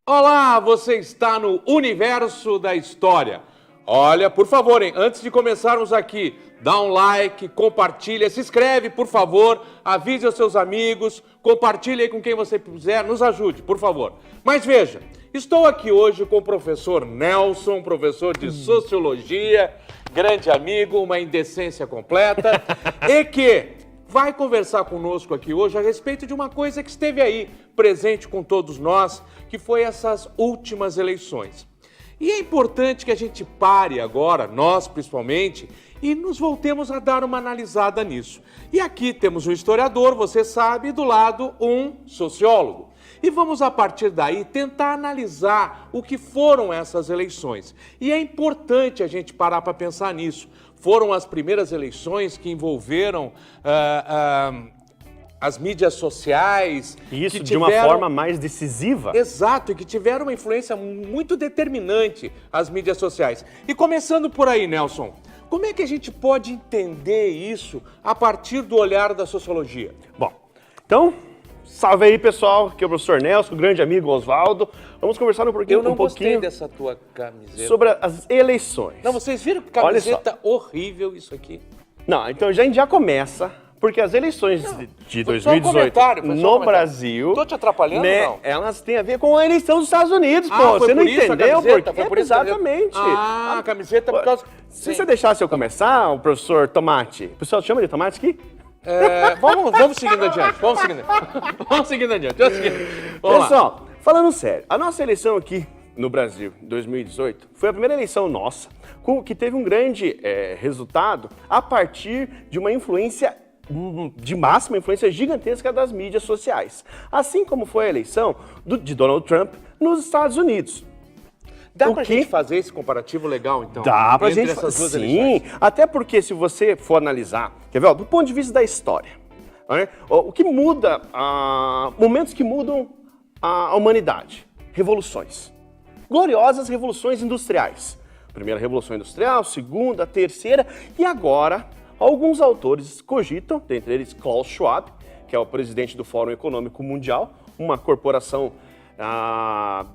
Olá, você está no Universo da História. Olha, por favor, hein, antes de começarmos aqui, dá um like, compartilha, se inscreve, por favor, avise aos seus amigos, compartilhe aí com quem você quiser, nos ajude, por favor. Mas veja, estou aqui hoje com o professor Nelson, professor de Sociologia, grande amigo, uma indecência completa, e que vai conversar conosco aqui hoje a respeito de uma coisa que esteve aí, presente com todos nós, que foi essas últimas eleições. E é importante que a gente pare agora, nós principalmente, e nos voltemos a dar uma analisada nisso. E aqui temos um historiador, você sabe, e do lado um sociólogo. E vamos, a partir daí, tentar analisar o que foram essas eleições. E é importante a gente parar para pensar nisso. Foram as primeiras eleições que envolveram as mídias sociais. Isso que de uma forma mais decisiva. Exato, e que tiveram uma influência muito determinante, as mídias sociais. E começando por aí, Nelson, como é que a gente pode entender isso a partir do olhar da sociologia? Bom, então, salve aí, pessoal, aqui é o professor Nelson, o grande amigo Oswaldo. Vamos conversar um pouquinho, Eu não gostei dessa tua camiseta. Sobre as eleições. Não, vocês viram que camiseta horrível isso aqui? Não, então a gente já começa, porque as eleições de 2018 no Brasil... Tô te atrapalhando, né, não? Elas têm a ver com a eleição dos Estados Unidos, pô. Foi Você não por isso entendeu? a camiseta? Porque... Foi por isso Exatamente. a camiseta por causa... Se você deixasse eu começar, o professor Tomate... O pessoal chama de Tomate aqui? Vamos seguindo adiante, vamos seguindo adiante. Vamos Pessoal, lá. falando sério, a nossa eleição aqui no Brasil, em 2018, foi a primeira eleição nossa que teve um grande resultado a partir de uma influência de máxima influência gigantesca das mídias sociais. Assim como foi a eleição de Donald Trump nos Estados Unidos. Dá pra gente fazer esse comparativo legal, então? Dá pra gente essas duas sim, eleições? Até porque se você for analisar, quer ver, ó, do ponto de vista da história, né, o que muda, momentos que mudam a humanidade, revoluções, gloriosas revoluções industriais. Primeira revolução industrial, segunda, terceira e agora alguns autores cogitam, dentre eles Klaus Schwab, que é o presidente do Fórum Econômico Mundial, uma corporação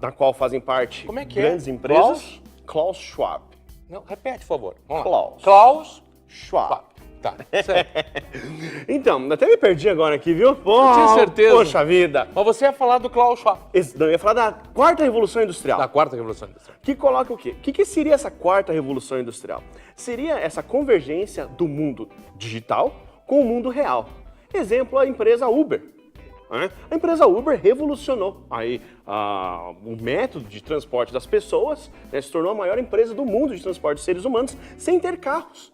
da qual fazem parte grandes empresas. Klaus Schwab. Não, repete, por favor. Klaus Schwab. Tá, certo. Então, até me perdi agora aqui, viu? Eu tinha certeza. Poxa vida. Mas você ia falar do Klaus Schwab. Não, eu ia falar da quarta revolução industrial. Da quarta revolução industrial. Que coloca o quê? O que seria essa quarta revolução industrial? Seria essa convergência do mundo digital com o mundo real. Exemplo, a empresa Uber. A empresa Uber revolucionou aí, o método de transporte das pessoas, né, se tornou a maior empresa do mundo de transporte de seres humanos sem ter carros.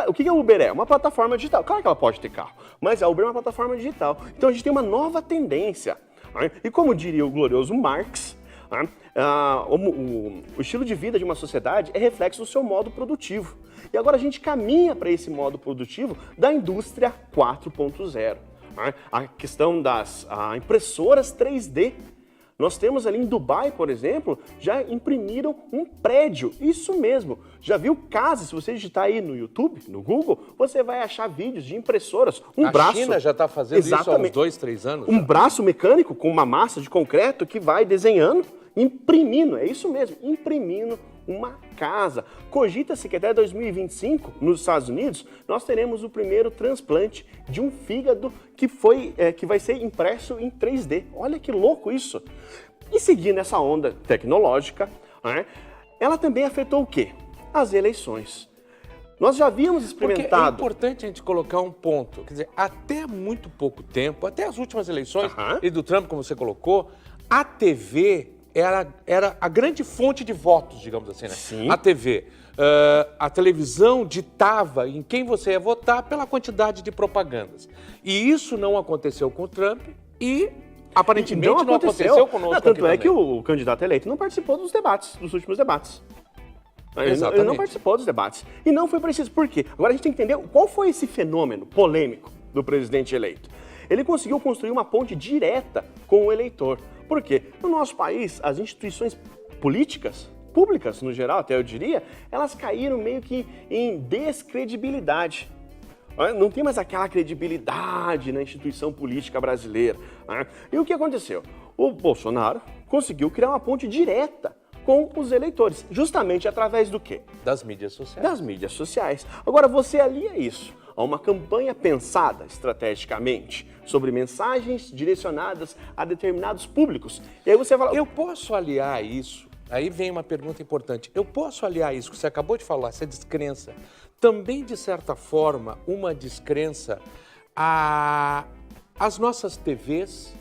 O que a Uber é? Uma plataforma digital. Claro que ela pode ter carro, mas a Uber é uma plataforma digital. Então a gente tem uma nova tendência. E como diria o glorioso Marx, o estilo de vida de uma sociedade é reflexo do seu modo produtivo. E agora a gente caminha para esse modo produtivo da indústria 4.0. A questão das impressoras 3D. Nós temos ali em Dubai, por exemplo, já imprimiram um prédio, isso mesmo. Já viu casas? Se você digitar aí no YouTube, no Google, você vai achar vídeos de impressoras. A China já está fazendo isso há uns 2, 3 anos. Um braço mecânico com uma massa de concreto que vai desenhando, imprimindo, é isso mesmo, imprimindo uma casa. Cogita-se que até 2025, nos Estados Unidos, nós teremos o primeiro transplante de um fígado que vai ser impresso em 3D. Olha que louco isso! E seguindo essa onda tecnológica, ela também afetou o quê? As eleições. Nós já havíamos experimentado... Porque é importante a gente colocar um ponto. Quer dizer, até muito pouco tempo, até as últimas eleições, e do Trump, como você colocou, a TV... Era a grande fonte de votos, digamos assim, né? Sim. A TV. A televisão ditava em quem você ia votar pela quantidade de propagandas. E isso não aconteceu com o Trump e, aparentemente, não aconteceu conosco. Tanto é que o candidato eleito não participou dos debates, dos últimos debates. Ele não participou dos debates. E não foi preciso. Por quê? Agora a gente tem que entender qual foi esse fenômeno polêmico do presidente eleito. Ele conseguiu construir uma ponte direta com o eleitor. Por quê? No nosso país, as instituições políticas, públicas no geral, até eu diria, elas caíram meio que em descredibilidade. Não tem mais aquela credibilidade na instituição política brasileira. E o que aconteceu? O Bolsonaro conseguiu criar uma ponte direta com os eleitores, justamente através do quê? Das mídias sociais. Das mídias sociais. Agora, você alia isso a uma campanha pensada estrategicamente sobre mensagens direcionadas a determinados públicos. E aí você fala... Eu posso aliar isso, aí vem uma pergunta importante, eu posso aliar isso que você acabou de falar, essa descrença, também de certa forma uma descrença às nossas TVs,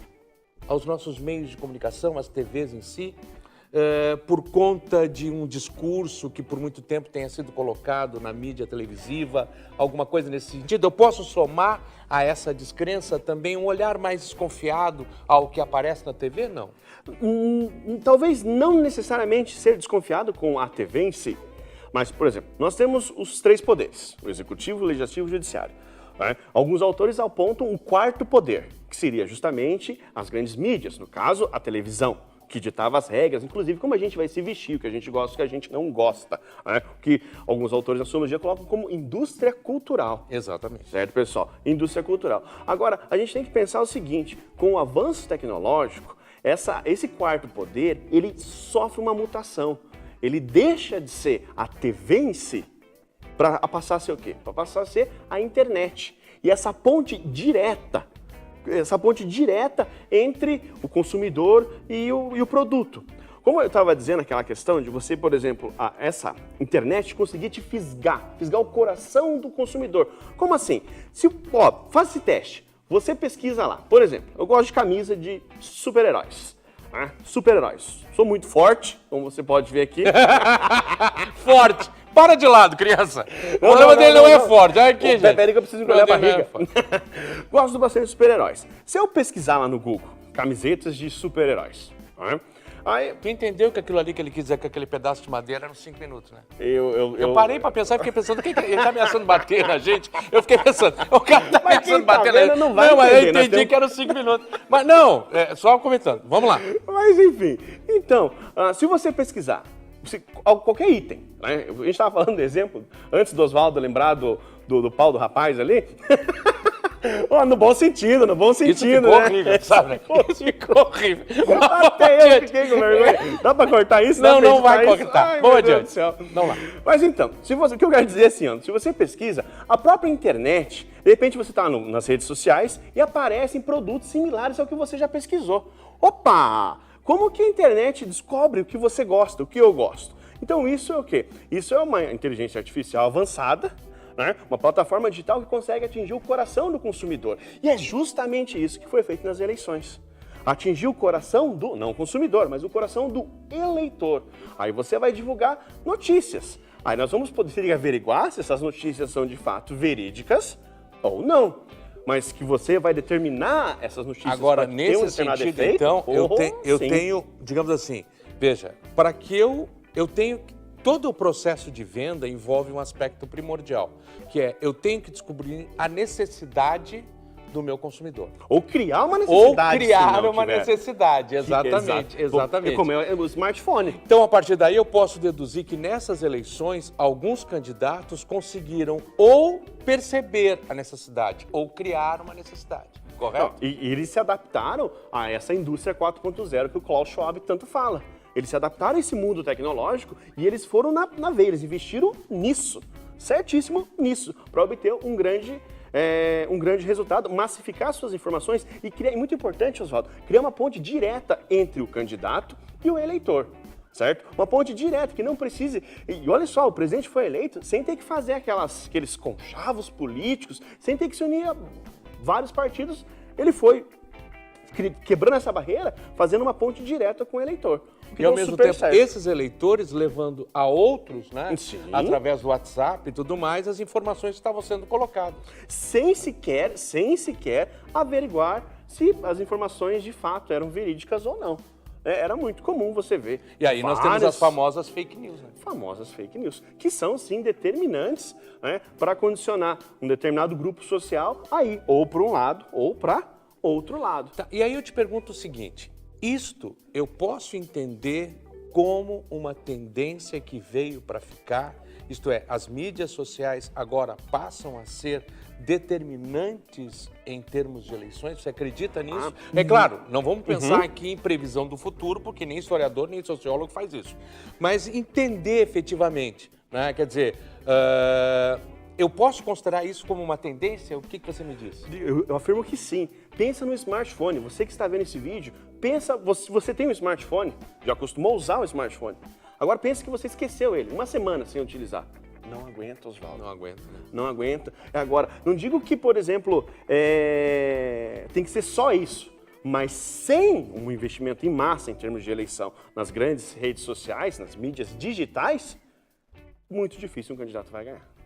aos nossos meios de comunicação, às TVs em si, por conta de um discurso que por muito tempo tenha sido colocado na mídia televisiva, alguma coisa nesse sentido? Eu posso somar a essa descrença também um olhar mais desconfiado ao que aparece na TV? Não. Talvez não necessariamente ser desconfiado com a TV em si, mas, por exemplo, nós temos os 3 poderes, o executivo, o legislativo e o judiciário. Né? Alguns autores apontam o 4º poder, que seria justamente as grandes mídias, no caso, a televisão, que ditava as regras, inclusive como a gente vai se vestir, o que a gente gosta, o que a gente não gosta, né? O que alguns autores da sociologia colocam como indústria cultural. Exatamente. Certo, pessoal? Indústria cultural. Agora, a gente tem que pensar o seguinte, com o avanço tecnológico, esse 4º poder, ele sofre uma mutação. Ele deixa de ser a TV em si, para passar a ser o quê? Para passar a ser a internet. E essa ponte direta entre o consumidor e o produto. Como eu estava dizendo, aquela questão de você, por exemplo, essa internet conseguir te fisgar o coração do consumidor. Como assim? Faz esse teste. Você pesquisa lá. Por exemplo, eu gosto de camisa de super-heróis. Né? Super-heróis. Sou muito forte, como você pode ver aqui. Forte! Para de lado, criança. O problema dele não é forte. Olha aqui, gente. Peraí que eu preciso encolher a barriga. Gosto bastante de super-heróis. Se eu pesquisar lá no Google, camisetas de super-heróis, né? Aí, tu entendeu que aquilo ali que ele quis dizer, que aquele pedaço de madeira era uns 5 minutos, né? Eu parei pra pensar e fiquei pensando, ele tá ameaçando bater na gente? Eu fiquei pensando, o cara tá ameaçando bater na gente. Não, mas eu entendi que era uns 5 minutos. Mas não, só comentando, vamos lá. Mas enfim, então, se você pesquisar, qualquer item, né? A gente estava falando do exemplo, antes do Oswaldo lembrar do pau do rapaz ali. No bom sentido, Isso ficou horrível, sabe? Isso ficou horrível. Até eu fiquei com vergonha. Dá pra cortar isso? Não vai cortar. Vamos adiante. Vamos lá. Mas então, o que eu quero dizer é assim, se você pesquisa, a própria internet, de repente você está nas redes sociais e aparecem produtos similares ao que você já pesquisou. Opa! Como que a internet descobre o que você gosta, o que eu gosto? Então isso é o quê? Isso é uma inteligência artificial avançada, né? Uma plataforma digital que consegue atingir o coração do consumidor. E é justamente isso que foi feito nas eleições. Atingir o coração do, não consumidor, mas o coração do eleitor. Aí você vai divulgar notícias. Aí nós vamos poder averiguar se essas notícias são de fato verídicas ou não. Mas que você vai determinar essas notícias. Agora, nesse sentido, efeito, então, eu tenho, digamos assim, veja, para que eu tenho... Todo o processo de venda envolve um aspecto primordial, que é eu tenho que descobrir a necessidade do meu consumidor. Ou criar uma necessidade. Necessidade, exatamente. Como é o smartphone. Então, a partir daí, eu posso deduzir que nessas eleições, alguns candidatos conseguiram ou perceber a necessidade, ou criar uma necessidade. Correto? Não, e eles se adaptaram a essa indústria 4.0 que o Klaus Schwab tanto fala. Eles se adaptaram a esse mundo tecnológico e eles foram na veia, eles investiram nisso, certíssimo nisso, para obter um grande resultado, massificar suas informações e criar, e muito importante, Oswaldo, criar uma ponte direta entre o candidato e o eleitor, certo? Uma ponte direta, que não precise... E olha só, o presidente foi eleito sem ter que fazer aqueles conchavos políticos, sem ter que se unir a vários partidos, ele foi quebrando essa barreira, fazendo uma ponte direta com o eleitor. E ao mesmo tempo, esses eleitores levando a outros, né, Sim. através do WhatsApp e tudo mais, as informações que estavam sendo colocadas. Sem sequer averiguar se as informações de fato eram verídicas ou não. Era muito comum você ver. E aí nós temos as famosas fake news. Né? Famosas fake news, que são sim determinantes, né, para condicionar um determinado grupo social aí, ou para um lado ou para outro lado. Tá, e aí eu te pergunto o seguinte, isto eu posso entender como uma tendência que veio para ficar, isto é, as mídias sociais agora passam a ser determinantes em termos de eleições? Você acredita nisso? É claro, não vamos pensar aqui em previsão do futuro, porque nem historiador nem sociólogo faz isso. Mas entender efetivamente, né? Quer dizer, eu posso considerar isso como uma tendência? O que você me diz? Eu afirmo que sim. Pensa no smartphone. Você que está vendo esse vídeo, pensa, você tem um smartphone, já acostumou a usar o smartphone. Agora pensa que você esqueceu ele, uma semana sem utilizar. Não aguenta, Oswaldo. Não aguenta, né? Não aguenta. Agora, não digo que, por exemplo, tem que ser só isso, mas sem um investimento em massa em termos de eleição nas grandes redes sociais, nas mídias digitais, muito difícil um candidato vai ganhar.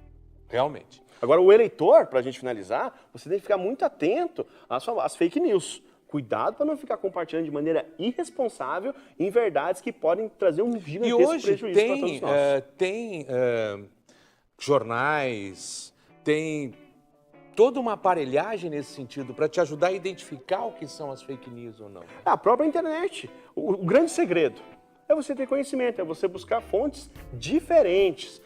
Realmente. Agora, o eleitor, para a gente finalizar, você tem que ficar muito atento às fake news. Cuidado para não ficar compartilhando de maneira irresponsável em verdades que podem trazer um gigantesco prejuízo para todos nós. Tem jornais, tem toda uma aparelhagem nesse sentido para te ajudar a identificar o que são as fake news ou não. A própria internet. O grande segredo é você ter conhecimento, é você buscar fontes diferentes.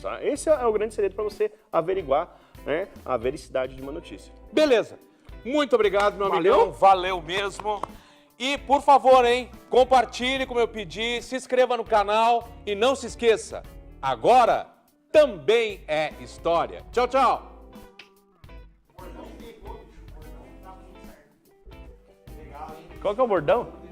Tá? Esse é o grande segredo para você averiguar, né, a vericidade de uma notícia. Beleza. Muito obrigado, meu Valeu. amigão. Valeu mesmo. E, por favor, compartilhe como eu pedi, se inscreva no canal e não se esqueça, agora também é história. Tchau, tchau. Qual que é o bordão?